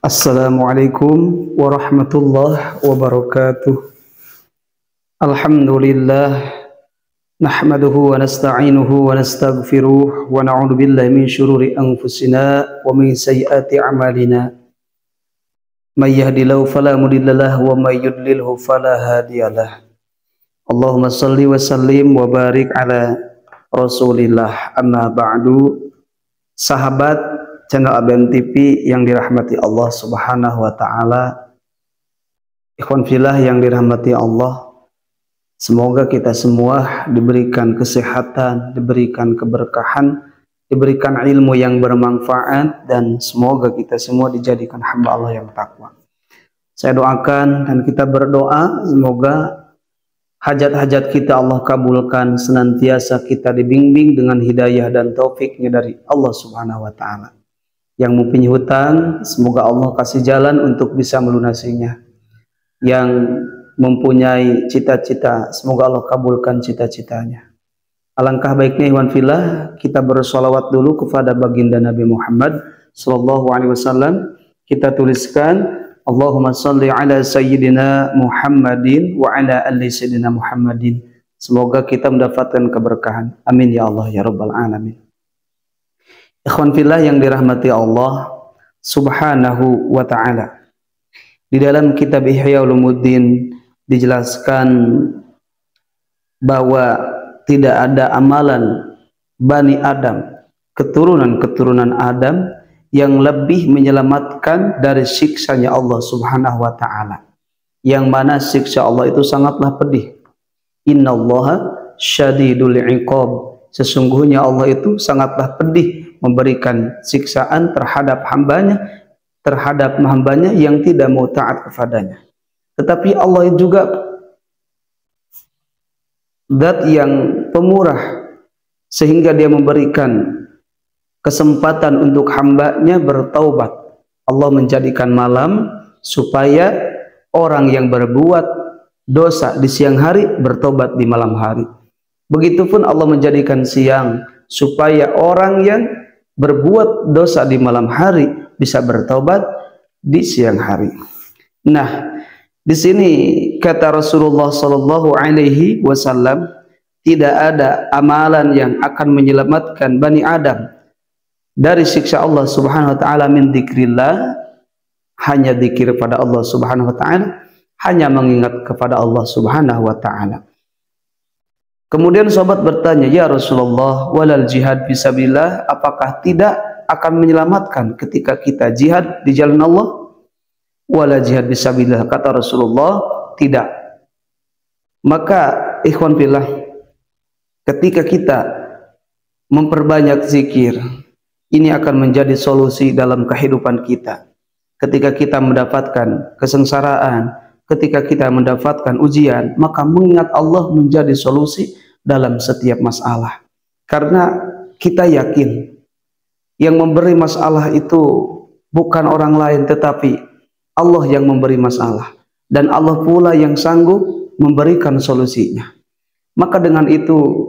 Assalamualaikum warahmatullahi wabarakatuh. Alhamdulillah nahmaduhu wa nasta'inuhu wa nastaghfiruh wa na'udzu billahi min syururi anfusina wa min sayyiati a'malina. May yahdihillahu fala mudhillalah wa may yudlilhu fala hadiyalah. Allahumma shalli wa sallim wa barik ala Rasulillah. Amma ba'du. Sahabat channel ABM TV yang dirahmati Allah Subhanahu wa taala, ikhwan fillah yang dirahmati Allah, semoga kita semua diberikan kesehatan, diberikan keberkahan, diberikan ilmu yang bermanfaat, dan semoga kita semua dijadikan hamba Allah yang takwa. Saya doakan dan kita berdoa semoga hajat-hajat kita Allah kabulkan, senantiasa kita dibimbing dengan hidayah dan taufiknya dari Allah Subhanahu wa taala. Yang mempunyai hutang, semoga Allah kasih jalan untuk bisa melunasinya. Yang mempunyai cita-cita, semoga Allah kabulkan cita-citanya. Alangkah baiknya ikhwan fillah, kita bersolawat dulu kepada baginda Nabi Muhammad sallallahu alaihi wasallam. Kita tuliskan Allahumma salli ala sayyidina Muhammadin wa ala ali sayyidina Muhammadin. Semoga kita mendapatkan keberkahan. Amin ya Allah ya rabbal alamin. Ikhwan fillah yang dirahmati Allah Subhanahu wa ta'ala, di dalam kitab Ihya Ulumuddin dijelaskan bahwa tidak ada amalan Bani Adam, keturunan-keturunan Adam, yang lebih menyelamatkan dari siksanya Allah Subhanahu wa ta'ala, yang mana siksa Allah itu sangatlah pedih. Innallaha syadidul iqab, sesungguhnya Allah itu sangatlah pedih memberikan siksaan terhadap hambanya yang tidak mau taat kepadanya. Tetapi Allah juga zat yang pemurah, sehingga dia memberikan kesempatan untuk hambanya bertaubat. Allah menjadikan malam supaya orang yang berbuat dosa di siang hari bertobat di malam hari. Begitupun Allah menjadikan siang supaya orang yang berbuat dosa di malam hari bisa bertobat di siang hari. Nah, di sini kata Rasulullah sallallahu alaihi wasallam, tidak ada amalan yang akan menyelamatkan Bani Adam dari siksa Allah Subhanahu wa taala min dzikrillah, hanya zikir pada Allah Subhanahu wa taala, hanya mengingat kepada Allah Subhanahu wa taala. Kemudian sahabat bertanya, ya Rasulullah, walal jihad fisabilillah, apakah tidak akan menyelamatkan ketika kita jihad di jalan Allah? Wala jihad fisabilillah, kata Rasulullah, tidak. Maka ikhwan fillah, ketika kita memperbanyak zikir, ini akan menjadi solusi dalam kehidupan kita. Ketika kita mendapatkan kesengsaraan, ketika kita mendapatkan ujian, maka mengingat Allah menjadi solusi dalam setiap masalah. Karena kita yakin yang memberi masalah itu bukan orang lain, tetapi Allah yang memberi masalah, dan Allah pula yang sanggup memberikan solusinya. Maka dengan itu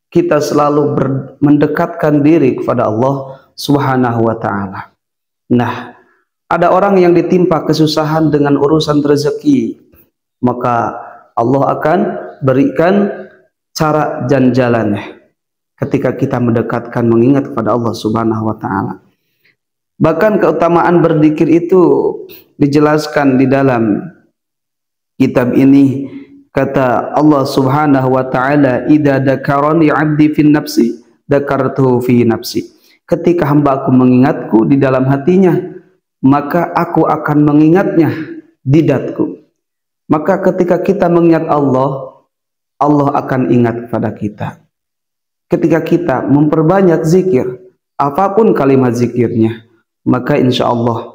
kita selalu mendekatkan diri kepada Allah Subhanahu wa ta'ala. Nah, ada orang yang ditimpa kesusahan dengan urusan rezeki, maka Allah akan berikan cara dan jalannya ketika kita mendekatkan mengingat kepada Allah Subhanahu wa ta'ala. Bahkan keutamaan berzikir itu dijelaskan di dalam kitab ini. Kata Allah Subhanahu wa ta'ala, idza dzakarani 'abdi fin nafsi dzakartuhu fi nafsi. Ketika hamba-Ku mengingatku di dalam hatinya, maka Aku akan mengingatnya di zatku. Maka ketika kita mengingat Allah, Allah akan ingat kepada kita. Ketika kita memperbanyak zikir, apapun kalimat zikirnya, maka insya Allah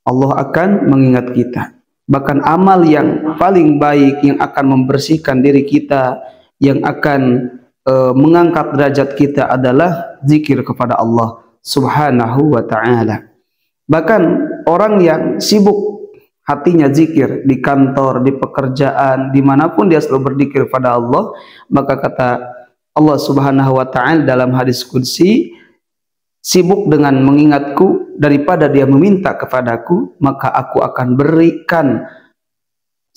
Allah akan mengingat kita. Bahkan amal yang paling baik yang akan membersihkan diri kita, yang akan mengangkat derajat kita adalah zikir kepada Allah Subhanahu wa ta'ala. Bahkan orang yang sibuk hatinya zikir di kantor, di pekerjaan, dimanapun dia selalu berzikir pada Allah, maka kata Allah Subhanahu wa ta'ala dalam hadis qudsi, sibuk dengan mengingatku daripada dia meminta kepadaku, maka aku akan berikan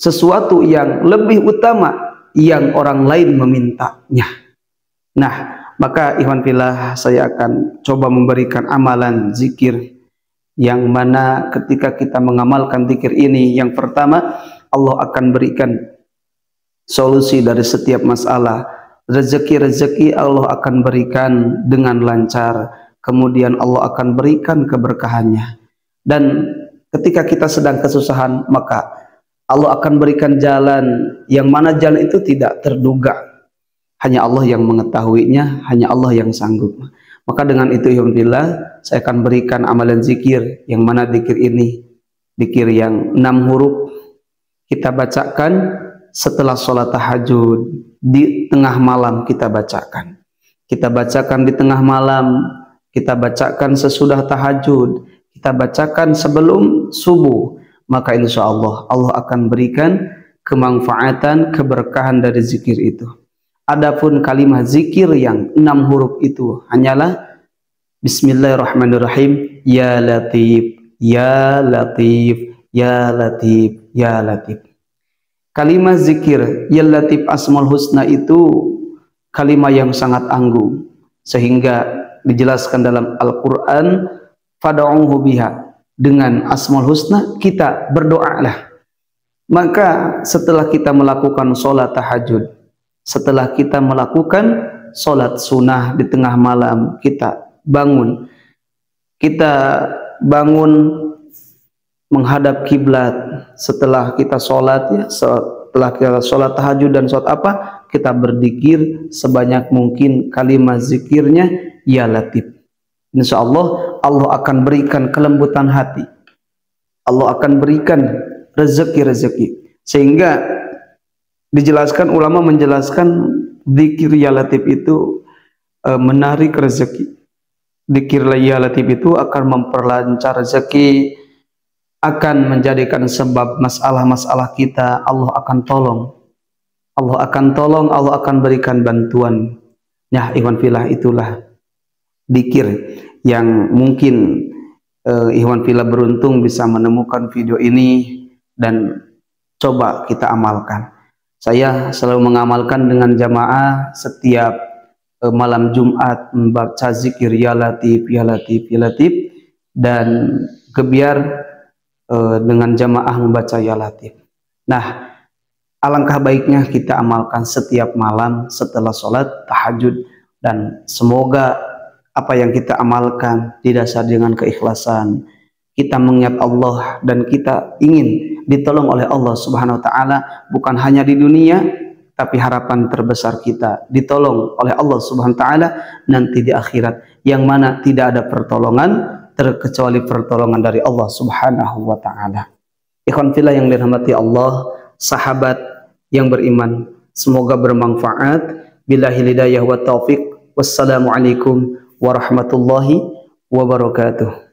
sesuatu yang lebih utama yang orang lain memintanya. Nah, maka ikhwan fillah, saya akan coba memberikan amalan zikir yang mana ketika kita mengamalkan zikir ini, yang pertama, Allah akan berikan solusi dari setiap masalah. Rezeki-rezeki Allah akan berikan dengan lancar. Kemudian Allah akan berikan keberkahannya. Dan ketika kita sedang kesusahan, maka Allah akan berikan jalan yang mana jalan itu tidak terduga. Hanya Allah yang mengetahuinya, hanya Allah yang sanggup. Maka dengan itu alhamdulillah, saya akan berikan amalan zikir, yang mana zikir ini zikir yang 6 huruf, kita bacakan setelah sholat tahajud, di tengah malam kita bacakan. Kita bacakan di tengah malam, kita bacakan sesudah tahajud, kita bacakan sebelum subuh. Maka insya Allah, Allah akan berikan kemanfaatan, keberkahan dari zikir itu. Adapun kalimat zikir yang 6 huruf itu hanyalah Bismillahirrahmanirrahim, Ya Latif, Ya Latif, Ya Latif, Ya Latif. Kalimat zikir Ya Latif Asmaul Husna itu kalimat yang sangat anggun, sehingga dijelaskan dalam Al-Quran, Fad'uhu biha, dengan Asmaul Husna kita berdoalah. Maka setelah kita melakukan sholat tahajud, setelah kita melakukan sholat sunnah di tengah malam, kita bangun menghadap kiblat. Setelah kita sholat, ya, setelah kita sholat tahajud dan sholat apa, kita berzikir sebanyak mungkin kalimat zikirnya Ya Latif. Insya Allah, Allah akan berikan kelembutan hati, Allah akan berikan rezeki-rezeki, sehingga dijelaskan, ulama menjelaskan zikir Ya Latif itu menarik rezeki. Zikir Ya Latif itu akan memperlancar rezeki, akan menjadikan sebab masalah-masalah kita Allah akan tolong. Allah akan tolong, Allah akan berikan bantuan. Nah, ikhwan fillah, itulah zikir yang mungkin ikhwan fillah beruntung bisa menemukan video ini dan coba kita amalkan. Saya selalu mengamalkan dengan jamaah setiap malam Jumat membaca zikir Ya Latif, Ya Latif, Ya Latif, dan gebiar dengan jamaah membaca Ya Latif. Nah, alangkah baiknya kita amalkan setiap malam setelah sholat tahajud, dan semoga apa yang kita amalkan didasari dengan keikhlasan. Kita mengingat Allah dan kita ingin ditolong oleh Allah Subhanahu wa Ta'ala, bukan hanya di dunia, tapi harapan terbesar kita ditolong oleh Allah Subhanahu wa Ta'ala nanti di akhirat, yang mana tidak ada pertolongan terkecuali pertolongan dari Allah Subhanahu wa Ta'ala. Ikhwan fillah yang dirahmati Allah, sahabat yang beriman, semoga bermanfaat. Billahi hidayah wa taufiq. Wassalamualaikum warahmatullahi wabarakatuh.